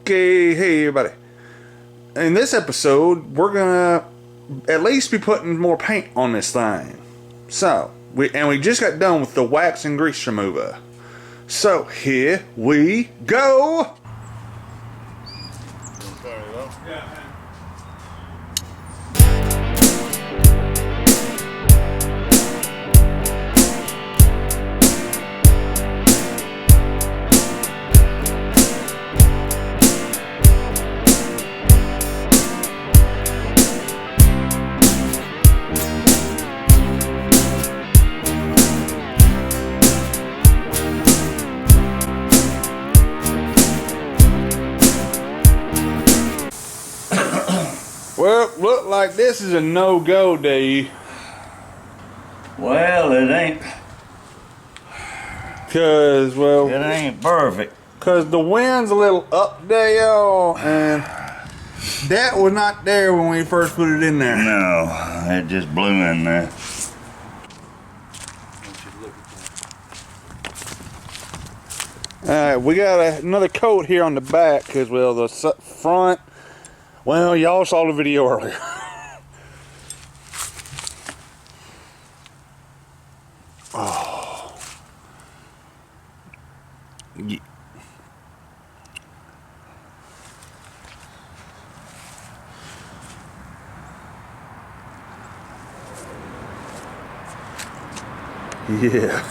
Okay, hey everybody. In this episode, we're gonna at least be putting more paint on this thing. So, we just got done with the wax and grease remover. So, here we go! Well, look like this is a no-go day. Well, it ain't. Cause, well, It ain't perfect. Cause the wind's a little up there, y'all, and that was not there when we first put it in there. No, it just blew in there. Alright, we got another coat here on the back, cause, well, the front, well, y'all saw the video earlier. Oh. Yeah. Yeah.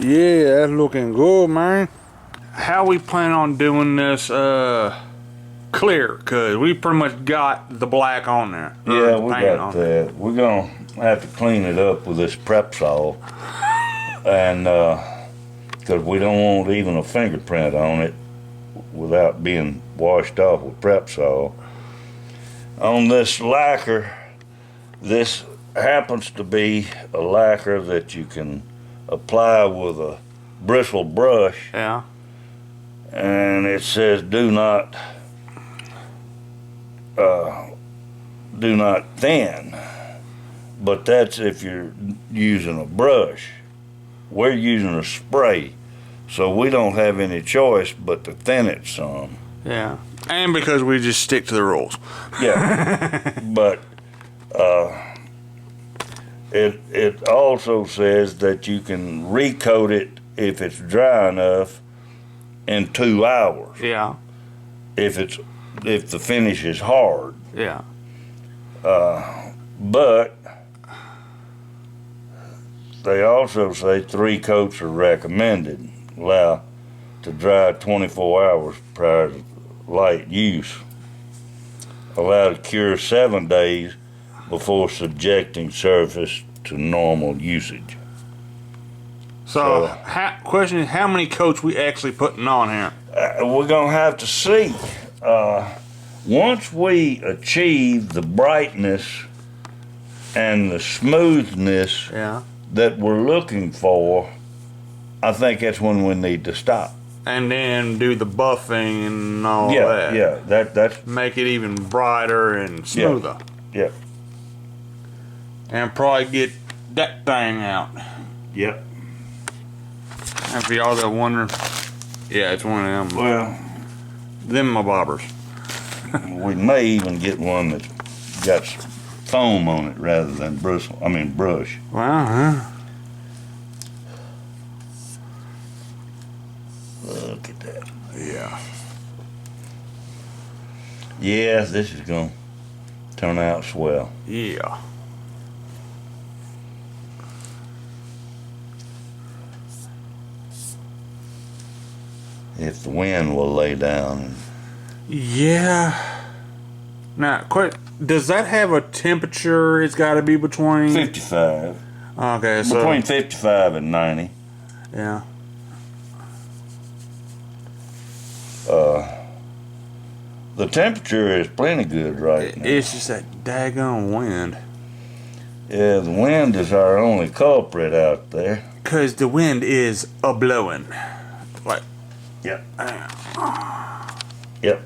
Yeah, that's looking good, man. How we plan on doing this clear? Cause we pretty much got the black on there. Yeah, we got that. We're gonna have to clean it up with this prep saw, and cause we don't want even a fingerprint on it without being washed off with prep saw. On this lacquer, this happens to be a lacquer that you can apply with a bristle brush. Yeah. And it says do not thin, but that's if you're using a brush. We're using a spray, so we don't have any choice but to thin it some. Yeah, and because we just stick to the rules. Yeah. But it also says that you can recoat it if it's dry enough in 2 hours. Yeah. If the finish is hard. Yeah. But they also say 3 coats are recommended. Allow to dry 24 hours prior to light use. Allow to cure 7 days before subjecting surface to normal usage. So, question is, how many coats we actually putting on here? We're gonna have to see. Once we achieve the brightness and the smoothness that we're looking for, I think that's when we need to stop. And then do the buffing and all Yeah, that. yeah, that's Make it even brighter and smoother. yeah, And probably get that thing out. yep. And for y'all that wondering, yeah, it's one of them. Well, Them my bobbers. we may even get one that's got foam on it rather than brush. Wow, huh? Look at that. Yeah. Yeah, this is gonna turn out swell. Yeah. If the wind will lay down. Yeah. Now, does that have a temperature? It's got to be between 55. Okay, so Between 55 and 90. yeah. The temperature is plenty good right now. It's just that daggone wind. Yeah, the wind is our only culprit out there. Cause the wind is a blowing. Like, Yep. Yep.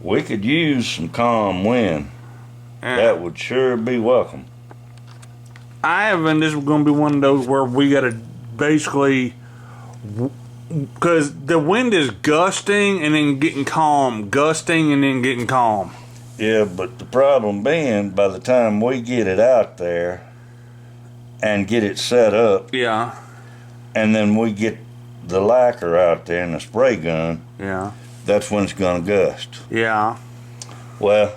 We could use some calm wind. That would sure be welcome. this is gonna be one of those where we gotta basically, because the wind is gusting and then getting calm, gusting and then getting calm. Yeah, but the problem being, by the time we get it out there and get it set up, Yeah. and then we get the lacquer out there and the spray gun, Yeah. that's when it's gonna gust. Yeah. Well,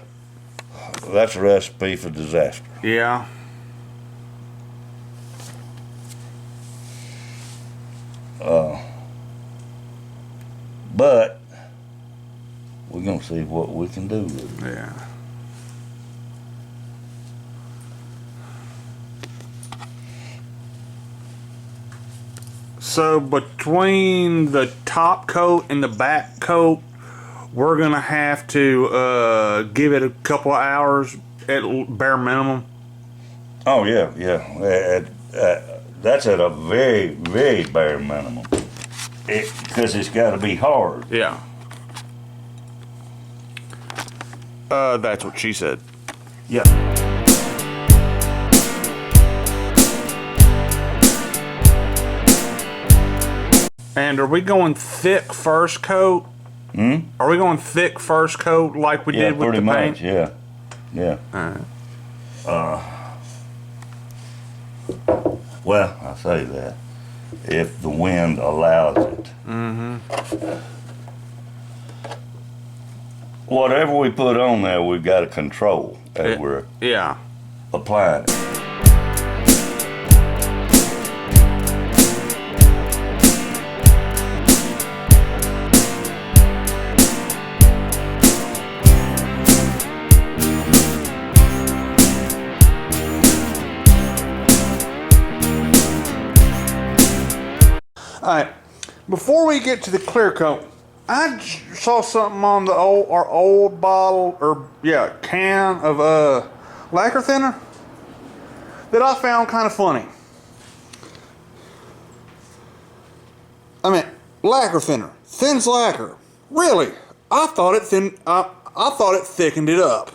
that's a recipe for disaster. Yeah. But we're gonna see what we can do with it. Yeah. So between the top coat and the back coat, we're gonna have to give it a couple of hours at bare minimum. Oh yeah, yeah. That's at a very, very bare minimum. Because it's got to be hard. Yeah. That's what she said. Yeah. And are we going thick first coat? Hmm? Are we going thick first coat like we Yeah, did with pretty the paint? much. Yeah. Yeah. Well, I say that if the wind allows it. Mm-hmm. Whatever we put on there, we've got to control as we're Yeah. applying it. Alright, before we get to the clear coat, I saw something on our old bottle, or can of lacquer thinner that I found kind of funny. I mean, lacquer thinner, thins lacquer. Really? I thought it thickened it up.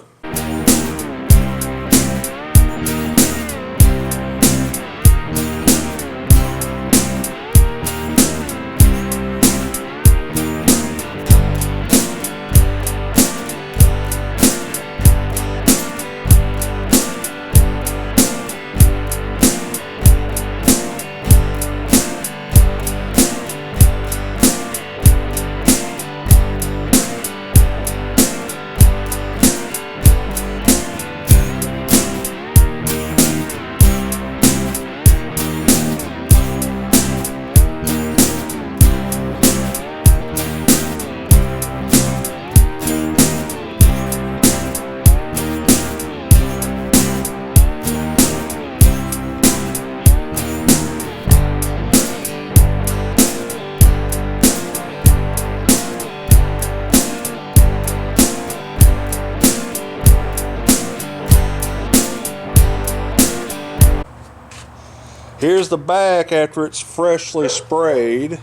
Here's the back after it's freshly sprayed.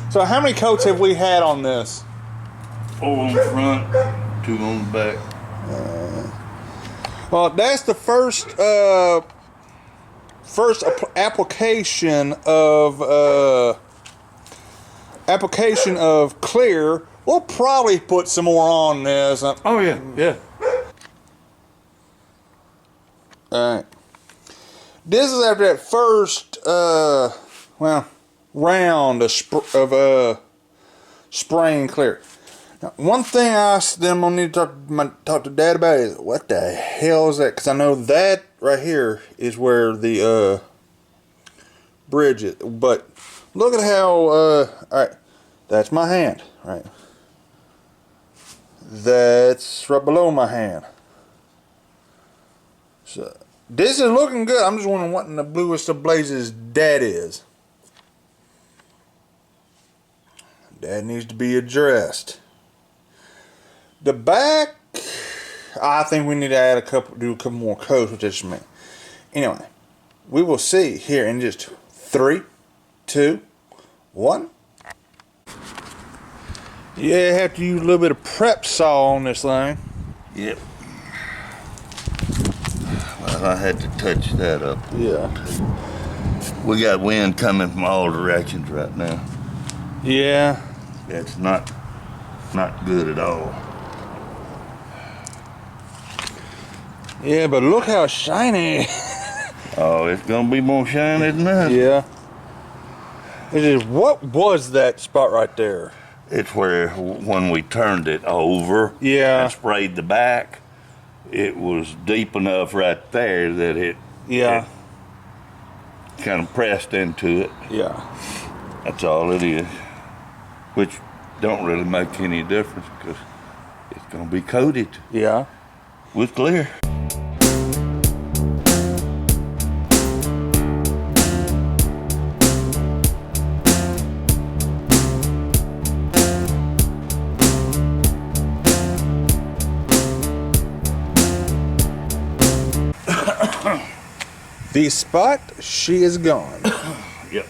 So how many coats have we had on this? 4 on the front, 2 on the back. Well, that's the first application of clear. We'll probably put some more on this. Oh yeah, yeah. Alright. This is after that first, round of spraying clear. Now, one thing I'm gonna need to talk to Dad about is what the hell is that? Because I know that right here is where the bridge is. But look at how, alright, that's my hand, right? That's right below my hand. So this is looking good. I'm just wondering what in the bluest of blazes that is. That needs to be addressed. The back, I think we need to add do a couple more coats with this man. Anyway, we will see here in just 3, 2, 1. Yeah, have to use a little bit of prep saw on this thing. Yep. Well, I had to touch that up. Yeah. We got wind coming from all directions right now. Yeah. It's not good at all. Yeah, but look how shiny. Oh, it's gonna be more shiny than that. Yeah. It is. What was that spot right there? It's where when we turned it over Yeah. and sprayed the back, it was deep enough right there that it kind of pressed into it. Yeah. That's all it is. Which don't really make any difference because it's gonna be coated Yeah. with clear. The spot, she is gone. Yep.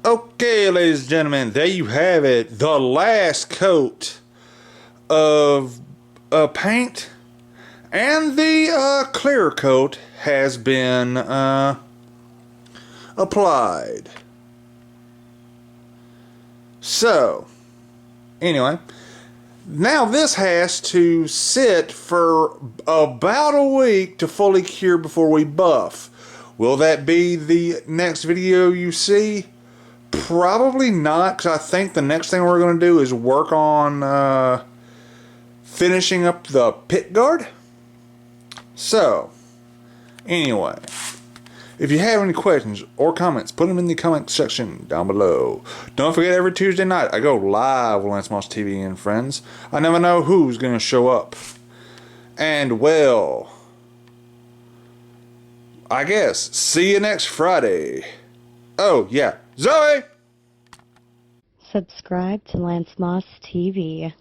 Okay, ladies and gentlemen, there you have it. The last coat of paint and the clear coat has been applied. So, anyway, now this has to sit for about a week to fully cure before we buff. Will that be the next video you see? Probably not, because I think the next thing we're going to do is work on finishing up the pit guard. So, anyway, if you have any questions or comments, put them in the comment section down below. Don't forget, every Tuesday night I go live with Lance Moss TV and friends. I never know who's going to show up. And, well, I guess, see you next Friday. Oh, yeah. Zoe! Subscribe to Lance Moss TV.